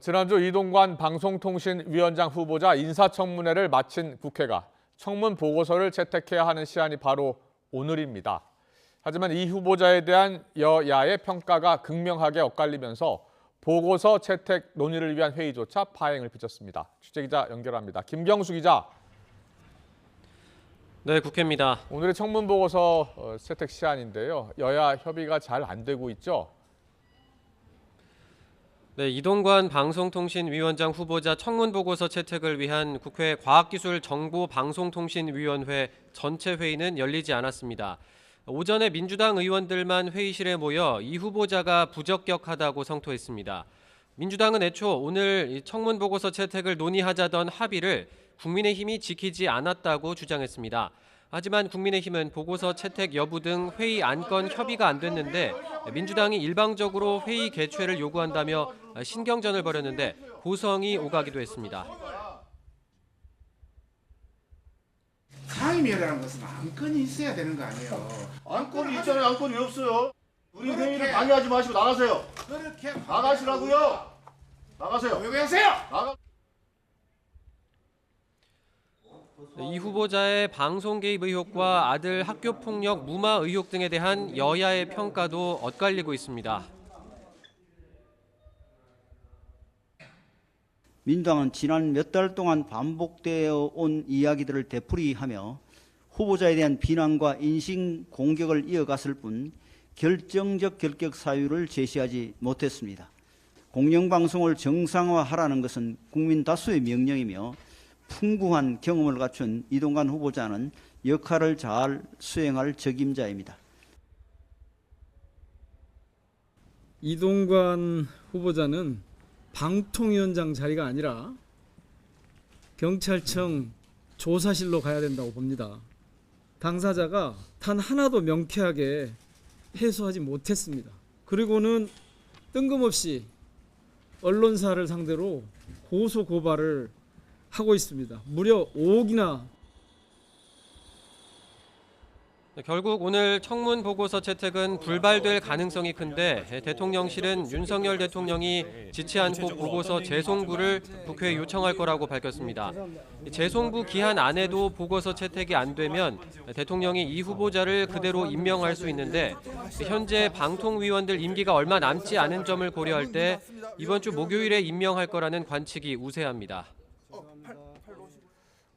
지난주 이동관 방송통신위원장 후보자 인사청문회를 마친 국회가 청문 보고서를 채택해야 하는 시한이 바로 오늘입니다. 하지만 이 후보자에 대한 여야의 평가가 극명하게 엇갈리면서 보고서 채택 논의를 위한 회의조차 파행을 빚었습니다. 취재기자 연결합니다. 김경수 기자. 네, 국회입니다. 오늘의 청문 보고서 채택 시한인데요. 여야 협의가 잘 안 되고 있죠? 네, 이동관 방송통신위원장 후보자 청문 보고서 채택을 위한 국회 과학기술정보방송통신위원회 전체 회의는 열리지 않았습니다. 오전에 민주당 의원들만 회의실에 모여 이 후보자가 부적격하다고 성토했습니다. 민주당은 애초 오늘 청문 보고서 채택을 논의하자던 합의를 국민의힘이 지키지 않았다고 주장했습니다. 하지만 국민의힘은 보고서 채택 여부 등 회의 안건 협의가 안 됐는데 민주당이 일방적으로 회의 개최를 요구한다며 신경전을 벌였는데 고성이 오가기도 했습니다. 상임위라는 것은 안건이 있어야 되는 거 아니에요? 안건이 있잖아요. 안건이 왜 없어요? 우리 회의를 방해하지 마시고 나가세요. 그렇게 나가시라고요. 나가세요. 왜 그러세요? 나가. 이 후보자의 방송 개입 의혹과 아들 학교 폭력 무마 의혹 등에 대한 여야의 평가도 엇갈리고 있습니다. 민주당은 지난 몇 달 동안 반복되어 온 이야기들을 되풀이하며 후보자에 대한 비난과 인신 공격을 이어갔을 뿐 결정적 결격 사유를 제시하지 못했습니다. 공영방송을 정상화하라는 것은 국민 다수의 명령이며 풍부한 경험을 갖춘 이동관 후보자는 역할을 잘 수행할 적임자입니다. 이동관 후보자는 방통위원장 자리가 아니라 경찰청 조사실로 가야 된다고 봅니다. 당사자가 단 하나도 명쾌하게 해소하지 못했습니다. 그리고는 뜬금없이 언론사를 상대로 고소 고발을 하고 있습니다. 무려 5억이나. 결국 오늘 청문 보고서 채택은 불발될 가능성이 큰데 대통령실은 윤석열 대통령이 지체 않고 보고서 재송부를 국회에 요청할 거라고 밝혔습니다. 재송부 기한 안에도 보고서 채택이 안 되면 대통령이 이 후보자를 그대로 임명할 수 있는데 현재 방통위원들 임기가 얼마 남지 않은 점을 고려할 때 이번 주 목요일에 임명할 거라는 관측이 우세합니다.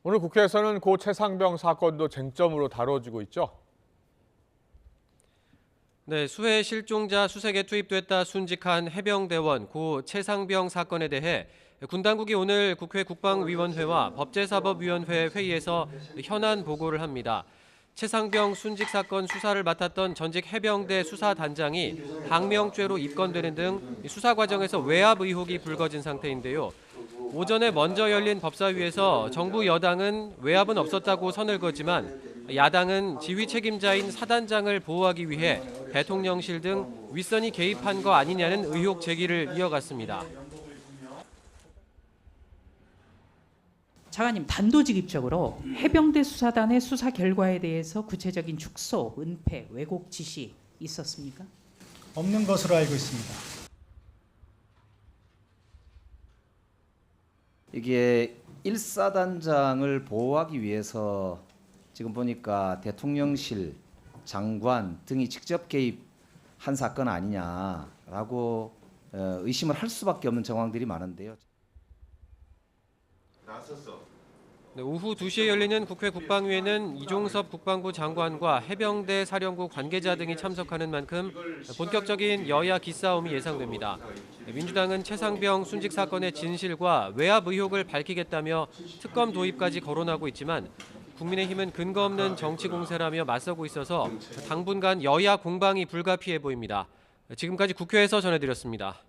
오늘 국회에서는 고 최상병 사건도 쟁점으로 다뤄지고 있죠? 네, 수해 실종자 수색에 투입됐다 순직한 해병대원 고 최상병 사건에 대해 군 당국이 오늘 국회 국방위원회와 법제사법위원회 회의에서 현안 보고를 합니다. 최상병 순직 사건 수사를 맡았던 전직 해병대 수사단장이 항명죄로 입건되는 등 수사 과정에서 외압 의혹이 불거진 상태인데요. 오전에 먼저 열린 법사위에서 정부 여당은 외압은 없었다고 선을 그었지만 야당은 지휘 책임자인 사단장을 보호하기 위해 대통령실 등 윗선이 개입한 거 아니냐는 의혹 제기를 이어갔습니다. 장관님, 단도직입적으로 해병대 수사단의 수사 결과에 대해서 구체적인 축소, 은폐, 왜곡 지시 있었습니까? 없는 것으로 알고 있습니다. 이게 1사단장을 보호하기 위해서 지금 보니까 대통령실, 장관 등이 직접 개입한 사건 아니냐라고 의심을 할 수밖에 없는 정황들이 많은데요. 네, 오후 2시에 열리는 국회 국방위에는 이종섭 국방부 장관과 해병대 사령부 관계자 등이 참석하는 만큼 본격적인 여야 기싸움이 예상됩니다. 민주당은 최상병 순직 사건의 진실과 외압 의혹을 밝히겠다며 특검 도입까지 거론하고 있지만 국민의힘은 근거 없는 정치 공세라며 맞서고 있어서 당분간 여야 공방이 불가피해 보입니다. 지금까지 국회에서 전해드렸습니다.